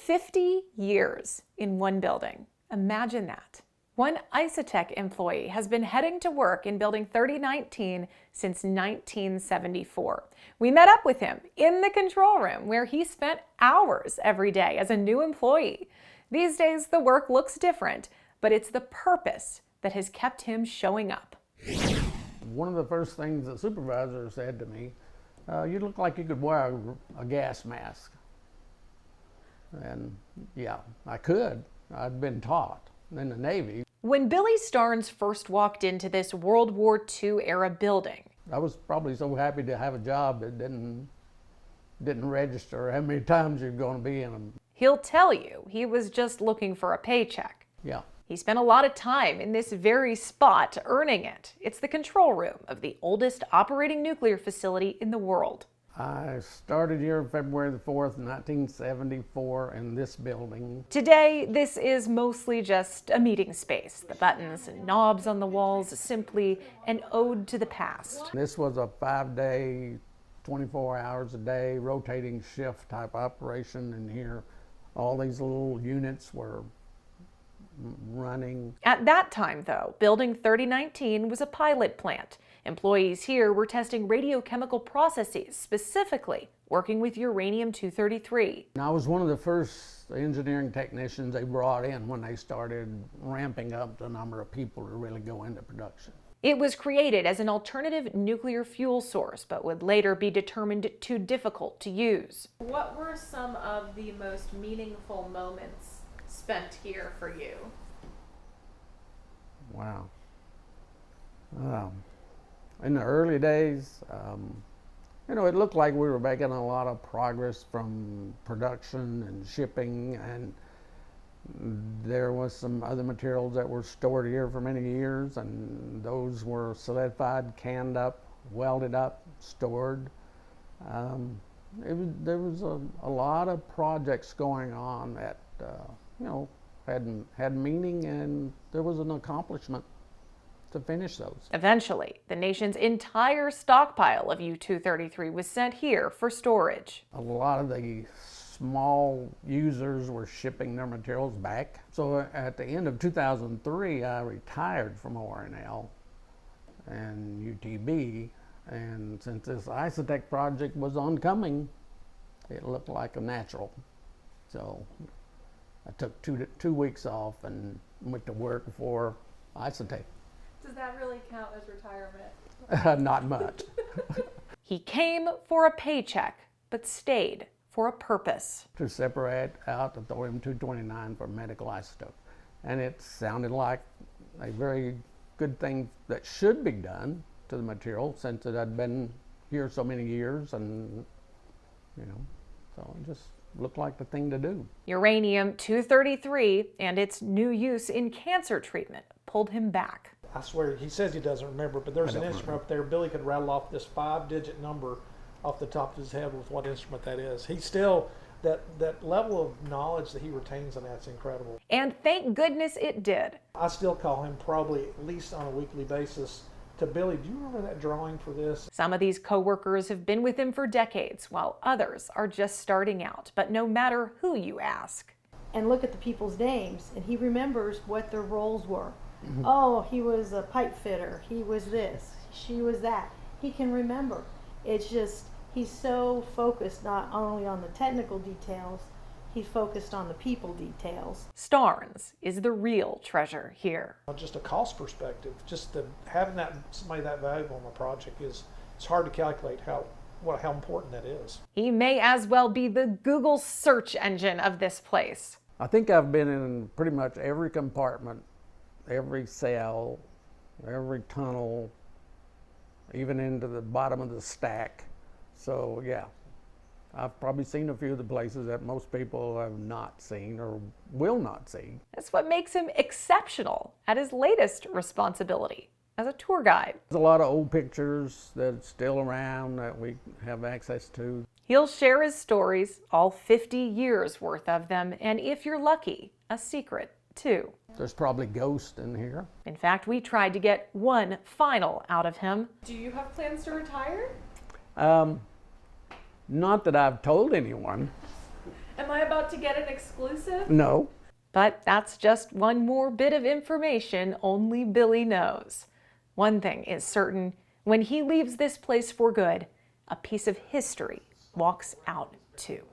50 years in one building. Imagine that. One Isotek employee has been heading to work in Building 3019 since 1974. We met up with him in the control room where he spent hours every day as a new employee. These days, the work looks different, but it's the purpose that has kept him showing up. One of the first things the supervisor said to me, you look like you could wear a gas mask. And yeah, I could. I'd been taught in the Navy. When Billy Starnes first walked into this World War II era building, I was probably so happy to have a job that didn't register how many times you're going to be in them. He'll tell you he was just looking for a paycheck. Yeah. He spent a lot of time in this very spot earning it. It's the control room of the oldest operating nuclear facility in the world. I started here February the 4th, 1974 in this building. Today, this is mostly just a meeting space. The buttons and knobs on the walls, simply an ode to the past. This was a 5-day, 24 hours a day, rotating shift type operation in here. All these little units were running. At that time, though, Building 3019 was a pilot plant. Employees here were testing radiochemical processes, specifically working with uranium-233. I was one of the first engineering technicians they brought in when they started ramping up the number of people to really go into production. It was created as an alternative nuclear fuel source, but would later be determined too difficult to use. What were some of the most meaningful moments spent here for you? Wow. In the early days, it looked like we were making a lot of progress from production and shipping, and there was some other materials that were stored here for many years, and those were solidified, canned up, welded up, stored. There was a lot of projects going on that had meaning, and there was an accomplishment to finish those. Eventually, the nation's entire stockpile of U-233 was sent here for storage. A lot of the small users were shipping their materials back. So at the end of 2003, I retired from OREM and UTB, and since this Isotek project was oncoming, it looked like a natural. So I took two weeks off and went to work for Isotek. Does that really count as retirement? Not much. He came for a paycheck, but stayed for a purpose. To separate out the thorium-229 from medical isotope. And it sounded like a very good thing that should be done to the material, since it had been here so many years, and so it just looked like the thing to do. Uranium-233 and its new use in cancer treatment pulled him back. I swear, he says he doesn't remember, but there's an instrument up there. Billy could rattle off this 5-digit number off the top of his head with what instrument that is. He's still, that level of knowledge that he retains on that's incredible. And thank goodness it did. I still call him probably at least on a weekly basis to Billy, do you remember that drawing for this? Some of these coworkers have been with him for decades, while others are just starting out. But no matter who you ask. And look at the people's names, and he remembers what their roles were. Mm-hmm. Oh, he was a pipe fitter, he was this, she was that. He can remember. It's just, he's so focused not only on the technical details, he's focused on the people details. Starnes is the real treasure here. Just a cost perspective, just having somebody that valuable on the project it's hard to calculate how important that is. He may as well be the Google search engine of this place. I think I've been in pretty much every compartment, every cell, every tunnel, even into the bottom of the stack. So yeah, I've probably seen a few of the places that most people have not seen or will not see. That's what makes him exceptional at his latest responsibility as a tour guide. There's a lot of old pictures that's still around that we have access to. He'll share his stories, all 50 years worth of them, and if you're lucky, a secret too. There's probably ghosts in here. In fact, we tried to get one final out of him. Do you have plans to retire? Not that I've told anyone. Am I about to get an exclusive? No. But that's just one more bit of information only Billy knows. One thing is certain, when he leaves this place for good, a piece of history walks out too.